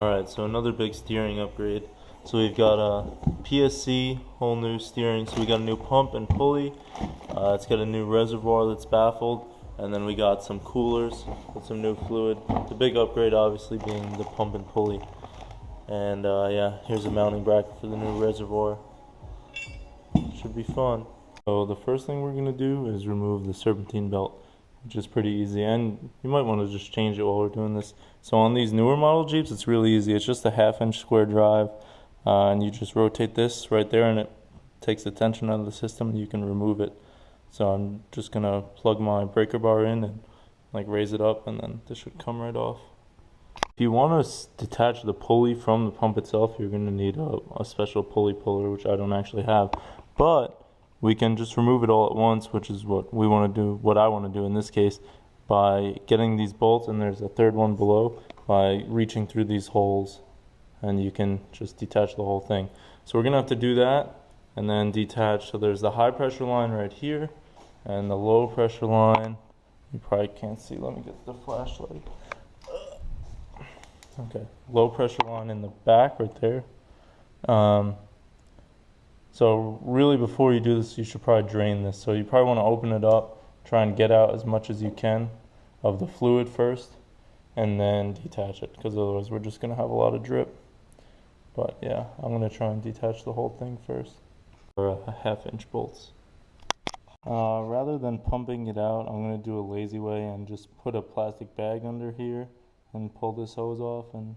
Alright, so another big steering upgrade. So we've got a PSC, whole new steering. So we got a new pump and pulley. It's got a new reservoir that's baffled. And then we got some coolers with some new fluid. The big upgrade obviously being the pump and pulley. And yeah, here's a mounting bracket for the new reservoir. Should be fun. So the first thing we're going to do is remove the serpentine belt, which is pretty easy, and you might want to just change it while we're doing this. So on these newer model Jeeps, it's really easy. It's just a 1/2-inch square drive, and you just rotate this right there and it takes the tension out of the system and you can remove it. So I'm just going to plug my breaker bar in and like raise it up, and then this should come right off. If you want to detach the pulley from the pump itself, you're going to need a special pulley puller, which I don't actually have. But we can just remove it all at once, which is what we want to do, what I want to do in this case, by getting these bolts, and there's a third one below, by reaching through these holes, and you can just detach the whole thing. So we're going to have to do that and then detach. So there's the high pressure line right here and the low pressure line. You probably can't see. Let me get the flashlight. Okay, low pressure line in the back right there. So really before you do this, you should probably drain this. So you probably want to open it up, try and get out as much as you can of the fluid first, and then detach it, because otherwise we're just going to have a lot of drip. But yeah, I'm going to try and detach the whole thing first. Or 1/2-inch bolts. Rather than pumping it out, I'm going to do a lazy way and just put a plastic bag under here and pull this hose off and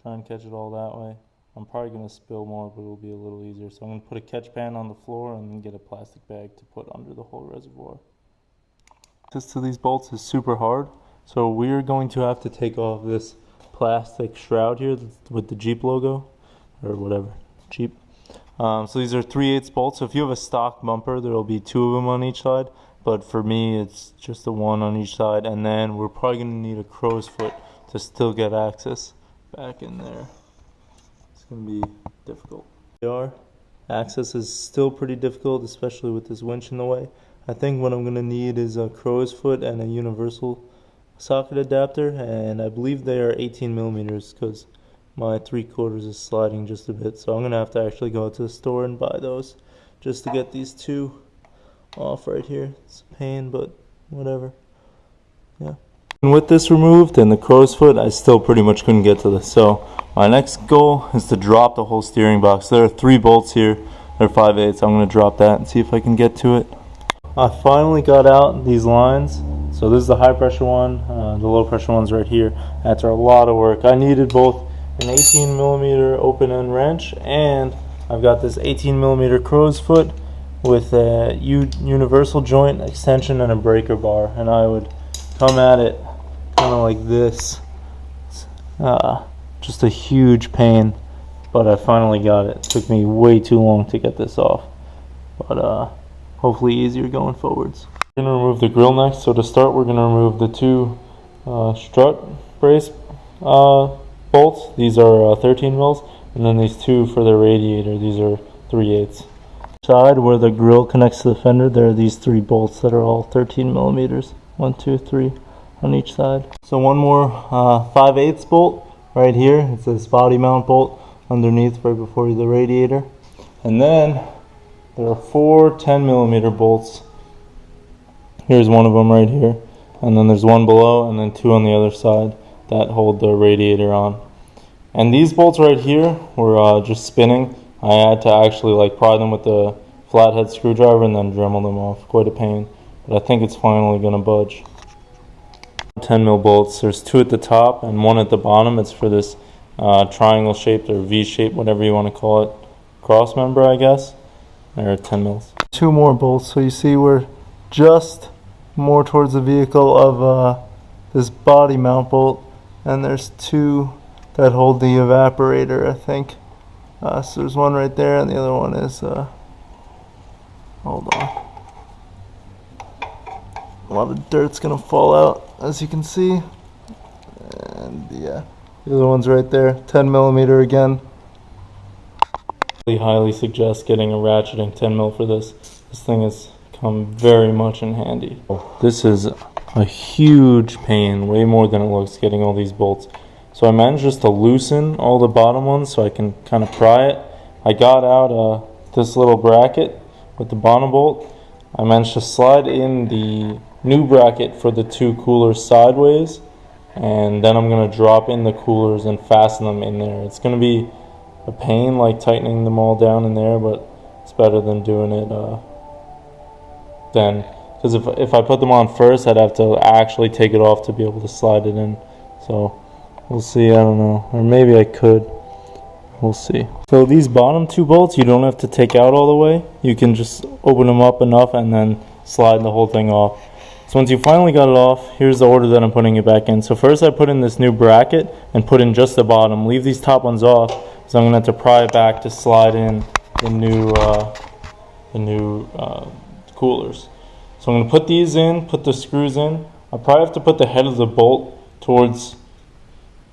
try and catch it all that way. I'm probably going to spill more, but it'll be a little easier. So I'm going to put a catch pan on the floor and then get a plastic bag to put under the whole reservoir. Access to these bolts is super hard, so we're going to have to take off this plastic shroud here with the Jeep logo, or whatever, Jeep. So these are 3/8 bolts. So if you have a stock bumper, there will be 2 of them on each side, but for me it's just the 1 on each side, and then we're probably going to need a crow's foot to still get access back in there. It's going to be difficult. Access is still pretty difficult, especially with this winch in the way. I think what I'm going to need is a crow's foot and a universal socket adapter, and I believe they are 18 millimeters because my 3/4 is sliding just a bit. So I'm going to have to actually go to the store and buy those just to get these 2 off right here. It's a pain, but whatever. Yeah. And with this removed and the crow's foot, I still pretty much couldn't get to this. So my next goal is to drop the whole steering box. There are 3 bolts here. They're 5/8. I'm going to drop that and see if I can get to it. I finally got out these lines. So this is the high pressure one. The low pressure one's right here. After a lot of work, I needed both an 18 millimeter open end wrench, and I've got this 18 millimeter crow's foot with a universal joint extension and a breaker bar. And I would come at it kind of like this. Just a huge pain, but I finally got it. It took me way too long to get this off, but hopefully easier going forwards. We're going to remove the grill next. So to start, we're going to remove the 2 strut brace bolts. These are 13 mils, and then these 2 for the radiator. These are 3/8. Side where the grill connects to the fender, there are these 3 bolts that are all 13 millimeters. 1, 2, 3 on each side. So one more 5/8 bolt right here. It's this body mount bolt underneath right before the radiator. And then there are 4 10 millimeter bolts. Here's one of them right here. And then there's one below and then 2 on the other side that hold the radiator on. And these bolts right here were just spinning. I had to actually like pry them with the flathead screwdriver and then Dremel them off. Quite a pain. But I think it's finally going to budge. 10 mil bolts. There's 2 at the top and 1 at the bottom. It's for this triangle shaped or V shape, whatever you want to call it, cross member, I guess. There are 10 mils. 2 more bolts. So you see we're just more towards the vehicle of this body mount bolt, and there's 2 that hold the evaporator, I think. So there's one right there, and the other one is hold on. A lot of dirt's gonna fall out, as you can see. And yeah, the other one's right there, 10 millimeter again. I highly suggest getting a ratcheting 10 mil for this. This thing has come very much in handy. This is a huge pain, way more than it looks, getting all these bolts. So I managed just to loosen all the bottom ones so I can kind of pry it. I got out this little bracket with the bottom bolt. I managed to slide in the new bracket for the two coolers sideways, and then I'm going to drop in the coolers and fasten them in there. It's going to be a pain, like tightening them all down in there, but it's better than doing it then, because if I put them on first, I'd have to actually take it off to be able to slide it in. So we'll see. I don't know, or maybe I could. We'll see. So these bottom two bolts you don't have to take out all the way. You can just open them up enough and then slide the whole thing off. So once you finally got it off, here's the order that I'm putting it back in. So first I put in this new bracket and put in just the bottom. Leave these top ones off, so I'm going to have to pry it back to slide in the new coolers. So I'm going to put these in, put the screws in. I probably have to put the head of the bolt towards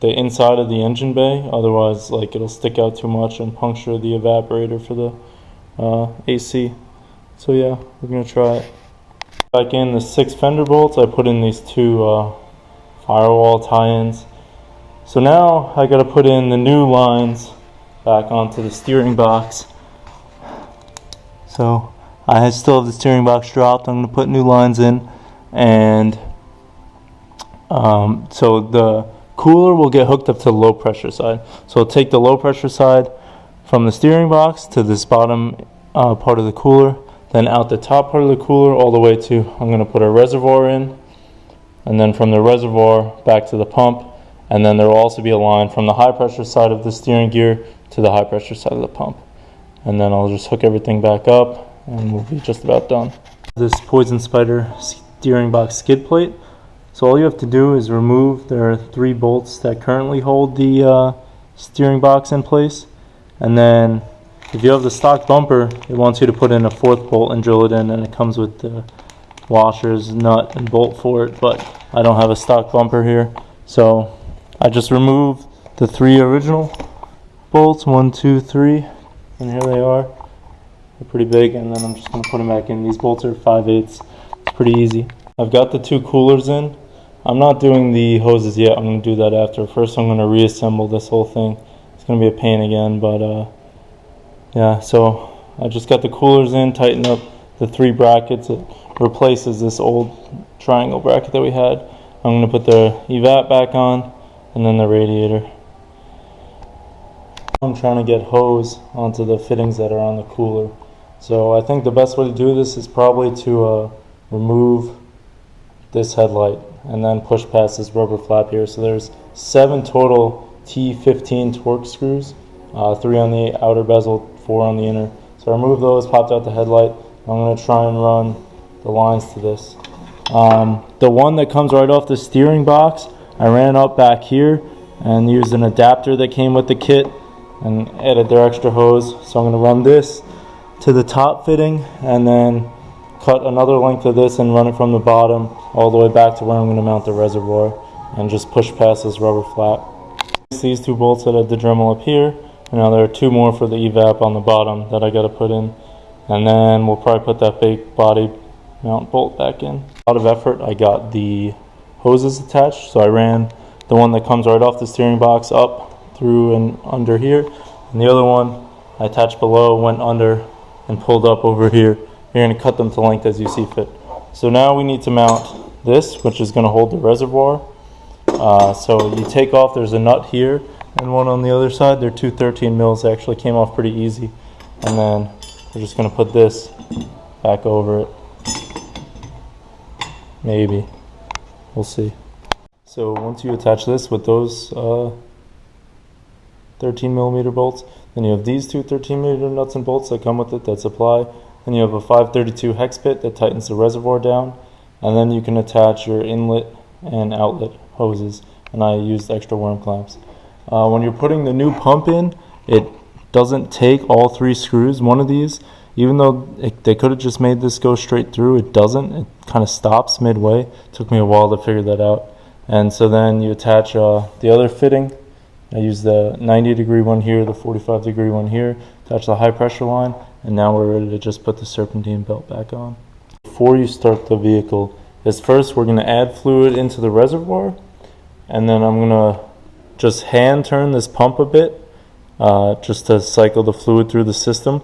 the inside of the engine bay, otherwise like it'll stick out too much and puncture the evaporator for the AC. So yeah, we're gonna try it. Back in the 6 fender bolts, I put in these 2 firewall tie-ins. So now I gotta put in the new lines back onto the steering box. So I still have the steering box dropped. I'm gonna put new lines in, and so the cooler will get hooked up to the low pressure side. So I'll take the low pressure side from the steering box to this bottom part of the cooler, then out the top part of the cooler all the way to, I'm going to put a reservoir in, and then from the reservoir back to the pump, and then there will also be a line from the high pressure side of the steering gear to the high pressure side of the pump. And then I'll just hook everything back up and we'll be just about done. This Poison Spider steering box skid plate. So all you have to do is remove, there are 3 bolts that currently hold the steering box in place, and then if you have the stock bumper, it wants you to put in a 4th bolt and drill it in, and it comes with the washers, nut, and bolt for it, but I don't have a stock bumper here, so I just removed the 3 original bolts, 1, 2, 3, and here they are. They're pretty big, and then I'm just going to put them back in. These bolts are 5/8. It's pretty easy. I've got the 2 coolers in. I'm not doing the hoses yet. I'm going to do that after. First I'm going to reassemble this whole thing. It's going to be a pain again, but yeah, so I just got the coolers in, tightened up the 3 brackets. It replaces this old triangle bracket that we had. I'm going to put the evap back on, and then the radiator. I'm trying to get hose onto the fittings that are on the cooler. So I think the best way to do this is probably to remove this headlight and then push past this rubber flap here. So there's 7 total T15 torque screws, 3 on the outer bezel, 4 on the inner. So I removed those, popped out the headlight. I'm going to try and run the lines to this. The one that comes right off the steering box, I ran up back here and used an adapter that came with the kit and added their extra hose. So I'm going to run this to the top fitting and then cut another length of this and run it from the bottom all the way back to where I'm going to mount the reservoir and just push past this rubber flap. These 2 bolts that had the Dremel up here, and now there are 2 more for the evap on the bottom that I got to put in, and then we'll probably put that big body mount bolt back in. A lot of effort. I got the hoses attached, so I ran the one that comes right off the steering box up through and under here, and the other one I attached below, went under and pulled up over here. You're going to cut them to length as you see fit. So now we need to mount this, which is going to hold the reservoir. So you take off, there's a nut here and one on the other side. They're 2 13 mils. They actually came off pretty easy. And then we're just going to put this back over it. Maybe. We'll see. So once you attach this with those 13 millimeter bolts, then you have these 2 13 millimeter nuts and bolts that come with it that supply. Then you have a 532 hex pit that tightens the reservoir down, and then you can attach your inlet and outlet hoses, and I used extra worm clamps. When you're putting the new pump in, it doesn't take all 3 screws. One of these, even though they could have just made this go straight through, it doesn't. It kind of stops midway. It took me a while to figure that out. And so then you attach the other fitting. I use the 90-degree one here, the 45-degree one here, attach the high pressure line, and now we're ready to just put the serpentine belt back on. Before you start the vehicle, is first we're going to add fluid into the reservoir, and then I'm going to just hand turn this pump a bit, just to cycle the fluid through the system.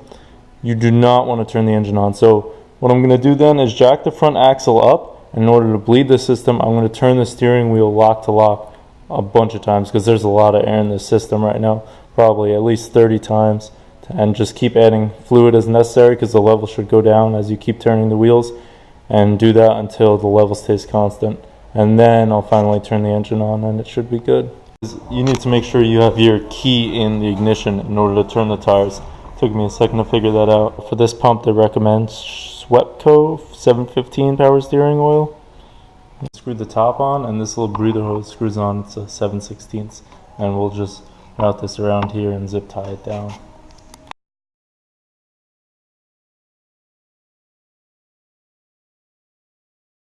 You do not want to turn the engine on. So what I'm going to do then is jack the front axle up, and in order to bleed the system, I'm going to turn the steering wheel lock to lock a bunch of times, because there's a lot of air in this system right now, probably at least 30 times, and just keep adding fluid as necessary, because the level should go down as you keep turning the wheels, and do that until the level stays constant, and then I'll finally turn the engine on and it should be good. You need to make sure you have your key in the ignition in order to turn the tires. It took me a second to figure that out. For this pump they recommend Swepco 715 power steering oil. Screw the top on, and this little breather hose screws on. It's a 7/16, and we'll just route this around here and zip tie it down.